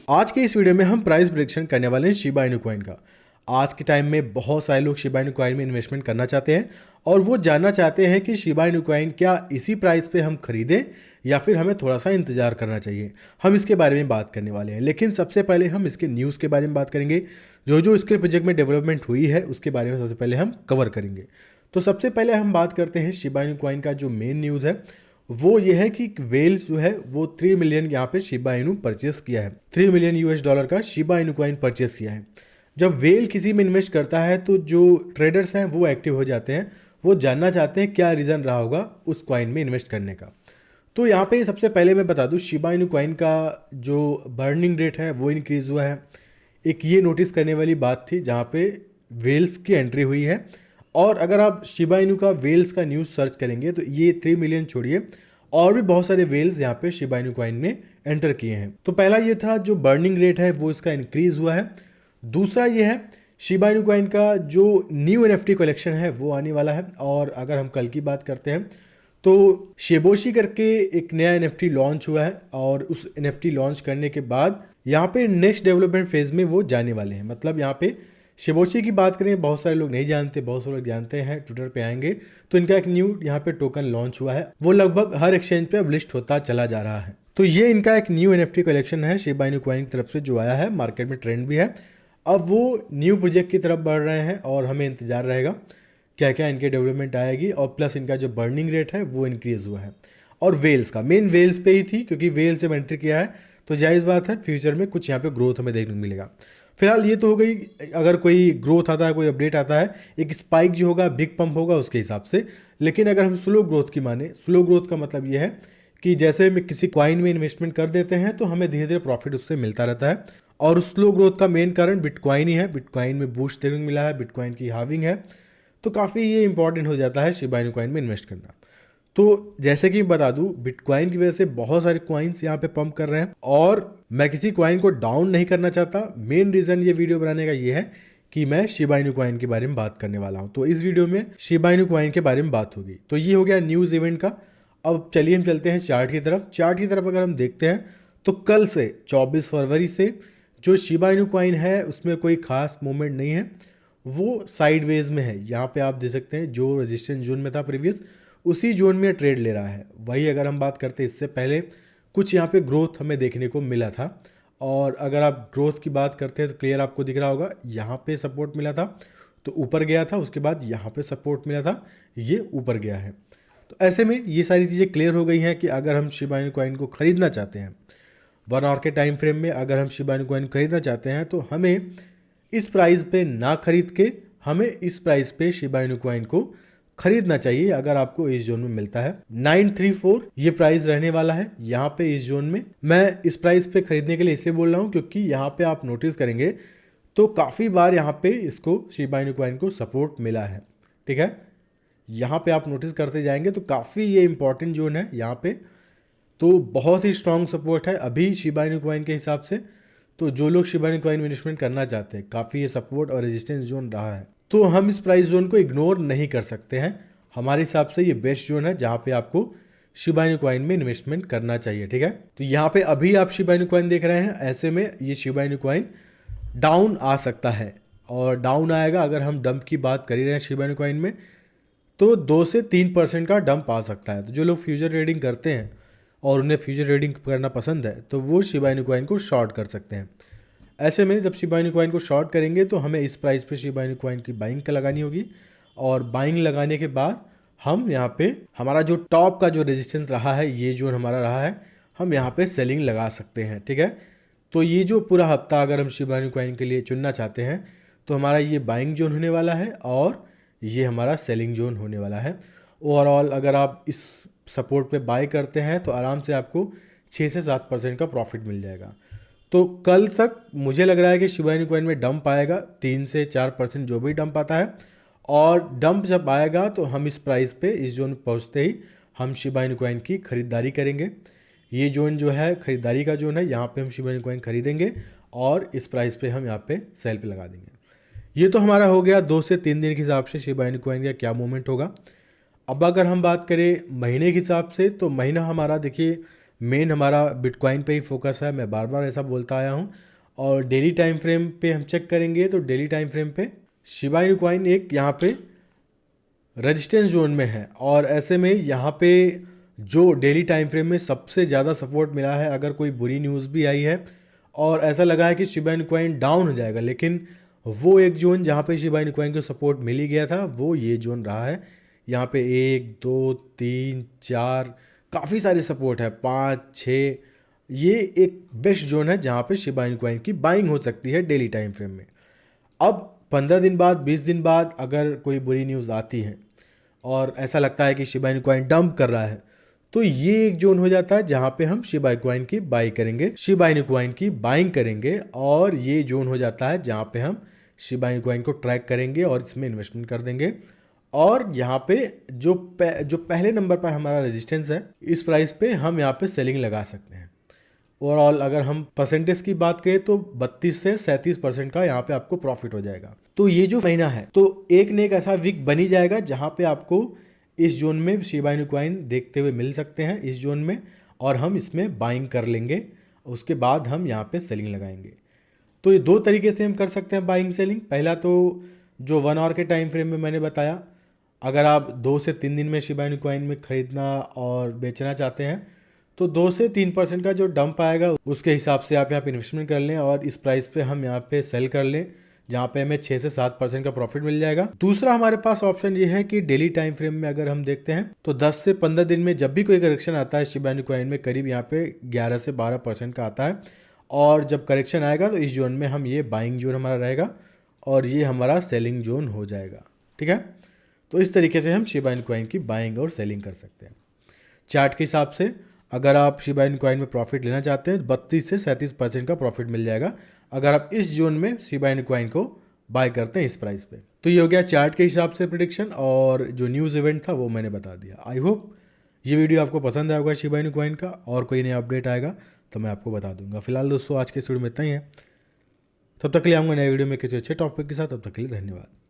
आज के इस वीडियो में हम प्राइस प्रेडिक्शन करने वाले हैं शिबा इनू कॉइन का। आज के टाइम में बहुत सारे लोग शिबा इनू कॉइन में इन्वेस्टमेंट करना चाहते हैं और वो जानना चाहते हैं कि शिबा इनू कॉइन क्या इसी प्राइस पे हम खरीदें या फिर हमें थोड़ा सा इंतजार करना चाहिए। हम इसके बारे में बात करने वाले हैं, लेकिन सबसे पहले हम इसके न्यूज़ के बारे में बात करेंगे। जो जो इसके प्रोजेक्ट में डेवलपमेंट हुई है उसके बारे में सबसे पहले हम कवर करेंगे। तो सबसे पहले हम बात करते हैं शिबा इनू कॉइन का जो मेन न्यूज़ है वो ये है कि वेल्स जो है वो 3 मिलियन यहाँ पे शिबा इनू परचेस किया है। 3 मिलियन यूएस डॉलर का शिबा इनू कॉइन परचेस किया है। जब वेल किसी में इन्वेस्ट करता है तो जो ट्रेडर्स हैं वो एक्टिव हो जाते हैं, वो जानना चाहते हैं क्या रीज़न रहा होगा उस कॉइन में इन्वेस्ट करने का। तो यहाँ पे सबसे पहले मैं बता दूँ शिबा इनू कॉइन का जो बर्निंग रेट है वो इंक्रीज़ हुआ है। एक ये नोटिस करने वाली बात थी जहाँ पे वेल्स की एंट्री हुई है। और अगर आप शिबा इनू का वेल्स का न्यूज़ सर्च करेंगे तो ये 3 मिलियन छोड़िए और भी बहुत सारे वेल्स यहाँ पे शिबा इनू कॉइन में एंटर किए हैं। तो पहला ये था जो बर्निंग रेट है वो इसका इंक्रीज़ हुआ है। दूसरा ये है शिबा इनू कॉइन का जो न्यू एनएफटी कलेक्शन है वो आने वाला है। और अगर हम कल की बात करते हैं तो शिबोशी करके एक नया एनएफटी लॉन्च हुआ है और उस एनएफटी लॉन्च करने के बाद यहाँ पे नेक्स्ट डेवलपमेंट फेज में वो जाने वाले हैं। मतलब यहाँ पे शिबोशी की बात करें, बहुत सारे लोग नहीं जानते, बहुत सारे लोग जानते हैं, ट्विटर पे आएंगे तो इनका एक न्यू यहाँ पे टोकन लॉन्च हुआ है, वो लगभग हर एक्सचेंज पे अब लिस्ट होता चला जा रहा है। तो ये इनका एक न्यू एनएफटी कलेक्शन है शिबा इनू कॉइन की तरफ से जो आया है, मार्केट में ट्रेंड भी है। अब वो न्यू प्रोजेक्ट की तरफ बढ़ रहे हैं और हमें इंतजार रहेगा क्या क्या इनके डेवलपमेंट आएगी। और प्लस इनका जो बर्निंग रेट है वो इंक्रीज़ हुआ है। और वेल्स का मेन वेल्स पे ही थी, क्योंकि वेल्स से एंट्री किया है तो जायज़ बात है फ्यूचर में कुछ यहाँ पे ग्रोथ हमें देखने को मिलेगा। फिलहाल ये तो हो गई, अगर कोई ग्रोथ आता है, कोई अपडेट आता है, एक स्पाइक जो होगा, बिग पंप होगा उसके हिसाब से। लेकिन अगर हम स्लो ग्रोथ की माने, स्लो ग्रोथ का मतलब ये है कि जैसे हम किसी कॉइन में इन्वेस्टमेंट कर देते हैं तो हमें धीरे धीरे प्रॉफिट उससे मिलता रहता है। और स्लो ग्रोथ का मेन कारण बिटकॉइन ही है। बिटकॉइन में बूस्ट देखने को मिला है, बिटकॉइन की हाविंग है, तो काफ़ी ये इंपॉर्टेंट हो जाता है शिबा इनू कॉइन में इन्वेस्ट करना। तो जैसे कि बता दूं, बिटकॉइन की वजह से बहुत सारे कॉइन्स यहाँ पे पंप कर रहे हैं और मैं किसी कॉइन को डाउन नहीं करना चाहता। मेन रीज़न ये वीडियो बनाने का ये है कि मैं शिबा इनू कॉइन के बारे में बात करने वाला हूँ। तो इस वीडियो में शिबा इनू कॉइन के बारे में बात होगी। तो ये हो गया न्यूज़ इवेंट का। अब चलिए हम चलते हैं चार्ट की तरफ। चार्ट की तरफ अगर हम देखते हैं तो कल से 24 फरवरी से जो शिबा इनू कॉइन है उसमें कोई खास मूवमेंट नहीं है, वो साइडवेज में है। यहाँ पे आप देख सकते हैं जो रेजिस्टेंस जोन में था प्रीवियस, उसी जोन में ट्रेड ले रहा है। वही अगर हम बात करते हैं इससे पहले कुछ यहाँ पे ग्रोथ हमें देखने को मिला था। और अगर आप ग्रोथ की बात करते हैं तो क्लियर आपको दिख रहा होगा, यहाँ पे सपोर्ट मिला था तो ऊपर गया था, उसके बाद यहाँ पे सपोर्ट मिला था, ये ऊपर गया है। तो ऐसे में ये सारी चीज़ें क्लियर हो गई हैं कि अगर हम शिबा इनू कॉइन को ख़रीदना चाहते हैं 1 आवर के टाइम फ्रेम में, अगर हम शिबा इनू कॉइन खरीदना चाहते हैं तो हमें इस प्राइस पे ना खरीद के हमें इस प्राइस पे शिबा इनू कॉइन को खरीदना चाहिए। अगर आपको इस जोन में मिलता है 934 ये प्राइस रहने वाला है यहाँ पे इस जोन में। मैं इस प्राइस पे खरीदने के लिए इसलिए बोल रहा हूँ क्योंकि यहाँ पे आप नोटिस करेंगे तो काफ़ी बार यहाँ पे इसको शिबा इनू कॉइन को सपोर्ट मिला है। ठीक है, यहाँ पे आप नोटिस करते जाएंगे तो काफ़ी ये इंपॉर्टेंट जोन है यहाँ पे, तो बहुत ही स्ट्रॉन्ग सपोर्ट है अभी शिबा इनू कॉइन के हिसाब से। तो जो लोग शिबा इनू कॉइन में इन्वेस्टमेंट करना चाहते हैं, काफ़ी ये सपोर्ट और रेजिस्टेंस जोन रहा है, तो हम इस प्राइस जोन को इग्नोर नहीं कर सकते हैं। हमारे हिसाब से ये बेस्ट जोन है जहाँ पे आपको शिबा इनू कॉइन में इन्वेस्टमेंट करना चाहिए। ठीक है, तो यहाँ पे अभी आप शिबा इनू कॉइन देख रहे हैं, ऐसे में ये शिबा इनू कॉइन डाउन आ सकता है और डाउन आएगा। अगर हम डंप की बात कर ही रहे हैं शिबा इनू कॉइन में तो 2 से 3% का डंप आ सकता है। तो जो लोग फ्यूचर ट्रेडिंग करते हैं और उन्हें फ्यूचर ट्रेडिंग करना पसंद है तो वो शिबा इनू कॉइन को शॉर्ट कर सकते हैं। ऐसे में जब शिबा इनू कॉइन को शॉर्ट करेंगे तो हमें इस प्राइस पे शिबा इनू कॉइन की बाइंग का लगानी होगी। और बाइंग लगाने के बाद हम यहाँ पे हमारा जो टॉप का जो रेजिस्टेंस रहा है, ये जो हमारा रहा है, हम यहाँ पे सेलिंग लगा सकते हैं। ठीक है, तो ये जो पूरा हफ्ता अगर हम शिबा इनू कॉइन के लिए चुनना चाहते हैं तो हमारा ये बाइंग जोन होने वाला है और ये हमारा सेलिंग जोन होने वाला है। ओवरऑल अगर आप इस सपोर्ट पे बाय करते हैं तो आराम से आपको 6 से 7% का प्रॉफिट मिल जाएगा। तो कल तक मुझे लग रहा है कि शिबा इनू कॉइन में डंप आएगा, 3 से 4% जो भी डंप आता है। और डंप जब आएगा तो हम इस प्राइस पे, इस जोन पे पहुँचते ही हम शिबा इनू कॉइन की ख़रीदारी करेंगे। ये जोन जो है ख़रीदारी का जोन है, यहाँ पे हम शिबा इनू कॉइन खरीदेंगे और इस प्राइस पे हम यहाँ पे सेल पे लगा देंगे। ये तो हमारा हो गया 2 से 3 दिन के हिसाब से शिबा इनू कॉइन का क्या मूवमेंट होगा। अब अगर हम बात करें महीने के हिसाब से तो महीना हमारा देखिए मेन हमारा बिटकॉइन पे ही फोकस है, मैं बार बार ऐसा बोलता आया हूँ। और डेली टाइम फ्रेम पे हम चेक करेंगे तो डेली टाइम फ्रेम पे शिबा इनु कॉइन एक यहाँ पे रेजिस्टेंस जोन में है, और ऐसे में यहाँ पे जो डेली टाइम फ्रेम में सबसे ज़्यादा सपोर्ट मिला है, अगर कोई बुरी न्यूज़ भी आई है और ऐसा लगा है कि शिबा इनु कॉइन डाउन हो जाएगा, लेकिन वो एक जोन जहाँ पे शिबा इनु कॉइन को सपोर्ट मिल ही गया था वो ये जोन रहा है। यहाँ पे 1 2 3 4 काफ़ी सारे सपोर्ट है, 5 6, ये एक बेस्ट जोन है जहाँ पे शिबा इनु कॉइन की बाइंग हो सकती है डेली टाइम फ्रेम में। अब 15 दिन बाद 20 दिन बाद अगर कोई बुरी न्यूज़ आती है और ऐसा लगता है कि शिबा इनु कॉइन डंप कर रहा है, तो ये एक जोन हो जाता है जहाँ पे हम शिबा इनु कॉइन की बाई करेंगे, शिबा इनु कॉइन की बाइंग करेंगे। और ये जोन हो जाता है जहाँ पे हम शिबा इनु कॉइन को ट्रैक करेंगे और इसमें इन्वेस्टमेंट कर देंगे। और यहाँ पे जो पहले नंबर पर हमारा रेजिस्टेंस है, इस प्राइस पे हम यहाँ पे सेलिंग लगा सकते हैं। ओवरऑल अगर हम परसेंटेज की बात करें तो 32 से 37% का यहाँ पे आपको प्रॉफिट हो जाएगा। तो ये जो महीना है तो एक न एक ऐसा वीक बनी जाएगा जहाँ पे आपको इस जोन में शिबा इनु कॉइन देखते हुए मिल सकते हैं इस जोन में, और हम इसमें बाइंग कर लेंगे, उसके बाद हम यहाँ पे सेलिंग लगाएंगे। तो ये दो तरीके से हम कर सकते हैं बाइंग सेलिंग। पहला तो जो 1 आवर के टाइम फ्रेम में मैंने बताया, अगर आप 2 से 3 दिन में शिबा इनु कॉइन में ख़रीदना और बेचना चाहते हैं तो 2 से 3% का जो डंप आएगा उसके हिसाब से आप यहाँ पे इन्वेस्टमेंट कर लें और इस प्राइस पे हम यहाँ पे सेल कर लें, जहाँ पे हमें 6 से 7% का प्रॉफिट मिल जाएगा। दूसरा हमारे पास ऑप्शन ये है कि डेली टाइम फ्रेम में अगर हम देखते हैं तो 10 से 15 दिन में जब भी कोई करेक्शन आता है शिबा इनु कॉइन में करीब यहाँ पे 11 से 12% का आता है, और जब करेक्शन आएगा तो इस जोन में हम ये बाइंग जोन हमारा रहेगा और ये हमारा सेलिंग जोन हो जाएगा। ठीक है, तो इस तरीके से हम शिबा इनु कॉइन की बाइंग और सेलिंग कर सकते हैं। चार्ट के हिसाब से अगर आप शिबा इनु कॉइन में प्रॉफिट लेना चाहते हैं 32 से 37% का प्रॉफिट मिल जाएगा अगर आप इस जोन में शिबा इनु कॉइन को बाय करते हैं इस प्राइस पे। तो ये हो गया चार्ट के हिसाब से प्रिडिक्शन, और जो न्यूज़ इवेंट था वो मैंने बता दिया। आई होप ये वीडियो आपको पसंद आया होगा शिबा इनु कॉइन का, और कोई नया अपडेट आएगा तो मैं आपको बता दूंगा। फिलहाल दोस्तों आज के इस वीडियो में इतना ही है, तब तक के लिए आऊँगा नए वीडियो में किसी अच्छे टॉपिक के साथ। तब तक के लिए धन्यवाद।